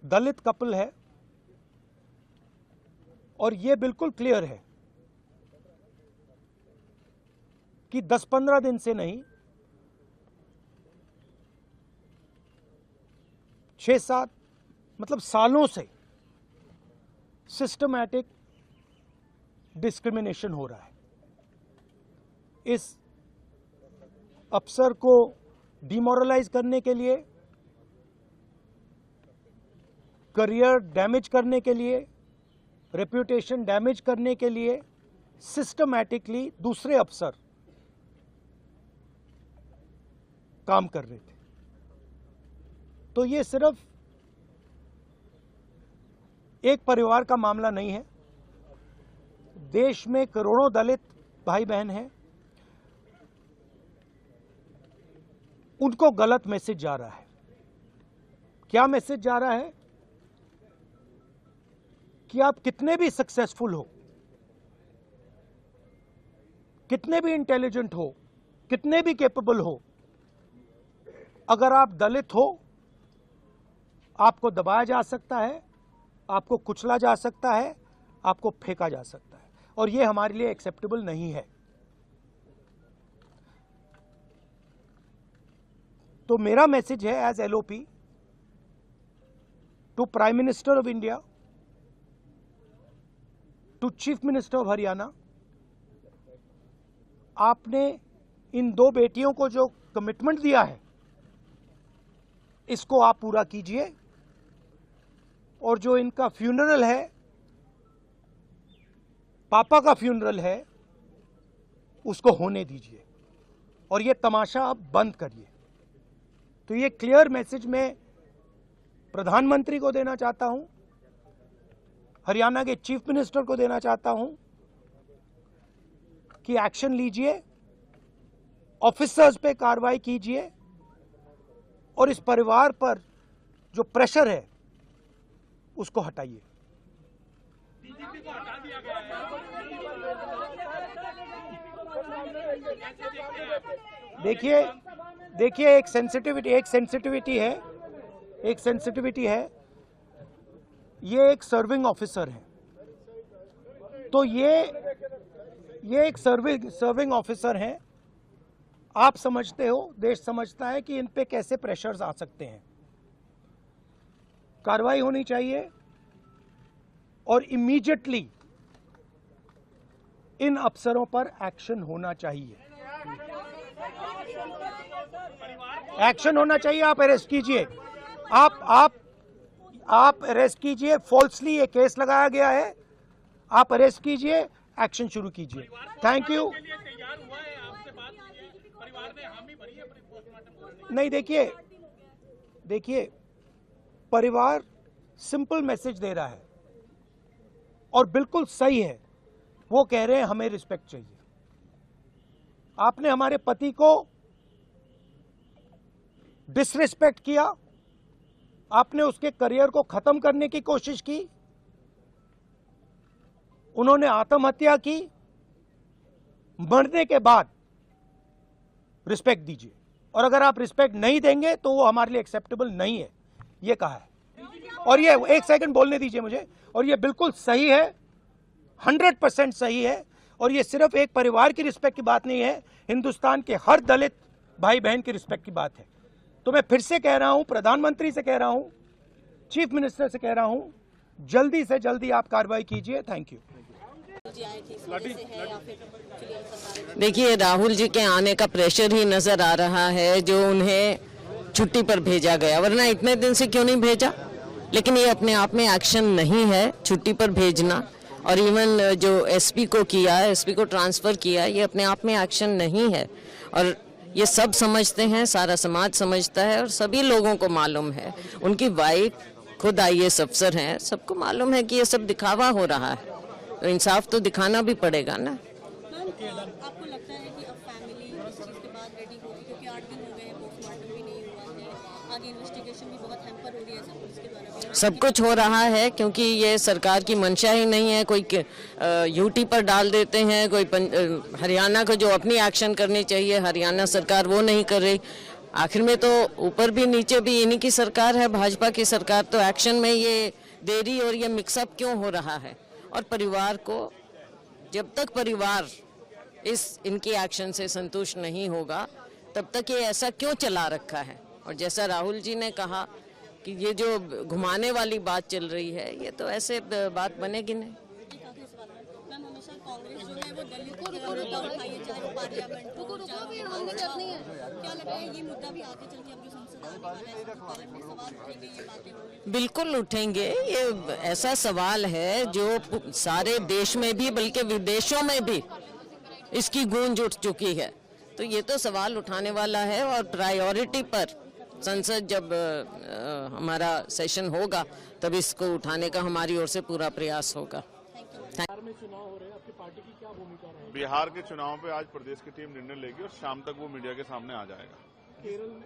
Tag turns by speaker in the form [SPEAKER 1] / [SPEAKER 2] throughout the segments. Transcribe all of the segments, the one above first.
[SPEAKER 1] दलित couple है और ये बिल्कुल क्लियर है कि 10-15 दिन से नहीं, 6-7 मतलब सालों से सिस्टमैटिक डिस्क्रिमिनेशन हो रहा है। इस अफसर को डिमोरलाइज करने के लिए, करियर डैमेज करने के लिए, रेप्यूटेशन डैमेज करने के लिए सिस्टमैटिकली दूसरे अफसर काम कर रहे थे। तो ये सिर्फ एक परिवार का मामला नहीं है। देश में करोड़ों दलित भाई बहन हैं, उनको गलत मैसेज जा रहा है। क्या मैसेज जा रहा है? कि आप कितने भी सक्सेसफुल हो, कितने भी इंटेलिजेंट हो, कितने भी कैपेबल हो, अगर आप दलित हो, आपको दबाया जा सकता है, आपको कुचला जा सकता है, आपको फेंका जा सकता है, और यह हमारे लिए एक्सेप्टेबल नहीं है। तो मेरा मैसेज है as LOP to prime minister of India, to chief minister of Haryana, आपने इन 2 बेटियों को जो कमिटमेंट दिया है इसको आप पूरा कीजिए, और जो इनका फ्यूनरल है, पापा का फ्यूनरल है, उसको होने दीजिए और ये तमाशा आप बंद करिए। तो ये क्लियर मैसेज मैं प्रधानमंत्री को देना चाहता हूं, हरियाणा के चीफ मिनिस्टर को देना चाहता हूं कि एक्शन लीजिए, ऑफिसर्स पे कार्रवाई कीजिए और इस परिवार पर जो प्रेशर है उसको हटाइए। देखिए एक सेंसिटिविटी है, ये एक सर्विंग ऑफिसर है, तो ये एक सर्विंग ऑफिसर है। आप समझते हो, देश समझता है कि इन पे कैसे प्रेशर्स आ सकते हैं। कार्रवाई होनी चाहिए और इमीडिएटली इन अफसरों पर एक्शन होना चाहिए। एक्शन होना चाहिए। आप अरेस्ट कीजिए, आप अरेस्ट कीजिए। फॉल्सली ये केस लगाया गया है, आप अरेस्ट कीजिए, एक्शन शुरू कीजिए। Thank you. नहीं, देखिए परिवार सिंपल मैसेज दे रहा है और बिल्कुल सही है। वो कह रहे हैं हमें रिस्पेक्ट चाहिए। आपने हमारे पति को डिसरिस्पेक्ट किया, आपने उसके करियर को खत्म करने की कोशिश की, उन्होंने आत्महत्या की। मरने के बाद रिस्पेक्ट दीजिए, और अगर आप रिस्पेक्ट नहीं देंगे तो वो हमारे लिए एक्सेप्टेबल नहीं है, ये कहा है। और ये एक सेकंड बोलने दीजिए मुझे, और ये बिल्कुल सही है, 100% सही है। और ये सिर्फ एक परिवार की रिस्पेक्ट की बात नहीं है, हिंदुस्तान के हर दलित भाई बहन की रिस्पेक्ट की बात है। तो मैं फिर से कह रहा हूं, प्रधानमंत्री से कह रहा हूं, चीफ मिनिस्टर से कह रहा हूं, जल्दी से जल्दी आप कार्रवाई कीजिए। Thank you.
[SPEAKER 2] देखिए, राहुल जी के आने का प्रेशर ही नजर आ रहा है जो उन्हें छुट्टी पर भेजा गया, वरना इतने दिन से क्यों नहीं भेजा। लेकिन ये अपने आप में एक्शन नहीं है छुट्टी पर भेजना, और इवन जो एसपी को किया, एसपी को ट्रांसफर किया, ये अपने आप में एक्शन नहीं है। और ये सब समझते हैं, सारा समाज समझता है और सभी लोगों को मालूम है। उनकी वाइफ खुद IAS अफसर हैं, सबको मालूम है कि ये सब दिखावा हो रहा है, तो इंसाफ तो दिखाना भी पड़ेगा ना।
[SPEAKER 3] आपको लगता है कि अब फैमिली इस चीज़ के बाद रेडी होगी, क्योंकि 8 दिन हो गए हैं, पोस्टमार्टम भी नहीं हुआ है, आगे इन्वेस्टिगेशन भी बहुत हैम्पर हो रही है पुलिस के द्वारा।
[SPEAKER 2] सब कुछ हो रहा है क्योंकि ये सरकार की मंशा ही नहीं है। कोई यूटी पर डाल देते हैं, कोई हरियाणा को जो अपनी एक्शन करनी चाहिए, हरियाणा सरकार वो नहीं कर रही। आखिर में तो ऊपर भी नीचे भी इन्हीं की सरकार है, भाजपा की सरकार, तो एक्शन में ये देरी और ये मिक्सअप क्यों हो रहा है? और परिवार को, जब तक परिवार इस इनकी एक्शन से संतुष्ट नहीं होगा तब तक ये ऐसा क्यों चला रखा है? और जैसा राहुल जी ने कहा कि ये जो घुमाने वाली बात चल रही है, ये तो ऐसे बात बनेगी नहीं।
[SPEAKER 3] एक आखिरी सवाल है मैम, हमेशा कांग्रेस जो है वो दलितों की मुद्दा उठाई है, चाहे वो पार्लियामेंट हो, चाहे वो विधानसभा हो। क्या लगता है ये मुद्दा भी आगे चल के अब जो संसद आने वाला है इसके बारे में सवाल उठेंगे, ये बातें होंगी?
[SPEAKER 2] बिल्कुल उठेंगे। ये ऐसा सवाल है जो सारे देश में भी बल्कि विदेशों में भी इसकी गूंज उठ चुकी है, तो ये तो सवाल उठाने वाला है। और प्रायोरिटी पर संसद जब हमारा सेशन होगा तब इसको उठाने का हमारी ओर से पूरा प्रयास होगा।
[SPEAKER 4] बिहार के चुनाव पे आज प्रदेश की टीम निर्णय लेगी और शाम तक वो मीडिया के सामने आ जाएगा।
[SPEAKER 5] केरल में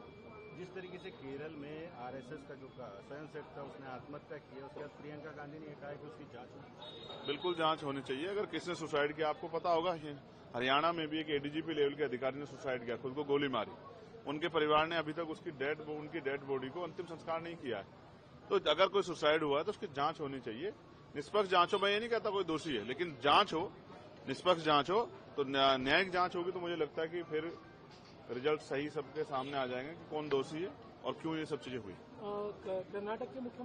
[SPEAKER 5] जिस तरीके से केरल में आरएसएस का जो स्वयं सेवक था उसने आत्महत्या की, उसके बाद प्रियंका गांधी ने कहा कि उसकी जांच होनी।
[SPEAKER 4] बिल्कुल जांच होनी चाहिए। अगर किसने सुसाइड किया, आपको पता होगा, ये हरियाणा में भी एक एडीजीपी लेवल के अधिकारी ने सुसाइड किया, खुद को गोली मारी। उनके परिवार ने अभी तक उनकी डेड बॉडी को अंतिम संस्कार नहीं किया है। तो अगर कोई सुसाइड हुआ है तो उसकी जांच होनी चाहिए, निष्पक्ष जांच हो। मैं ये नहीं कहता कोई दोषी है, लेकिन जांच हो, निष्पक्ष जांच हो, तो न्यायिक जांच होगी तो मुझे लगता है कि फिर रिजल्ट सही सबके सामने आ जाएंगे कि कौन दोषी है और क्यों ये सब चीजें हुई।
[SPEAKER 6] कर्नाटक के मुख्यमंत्री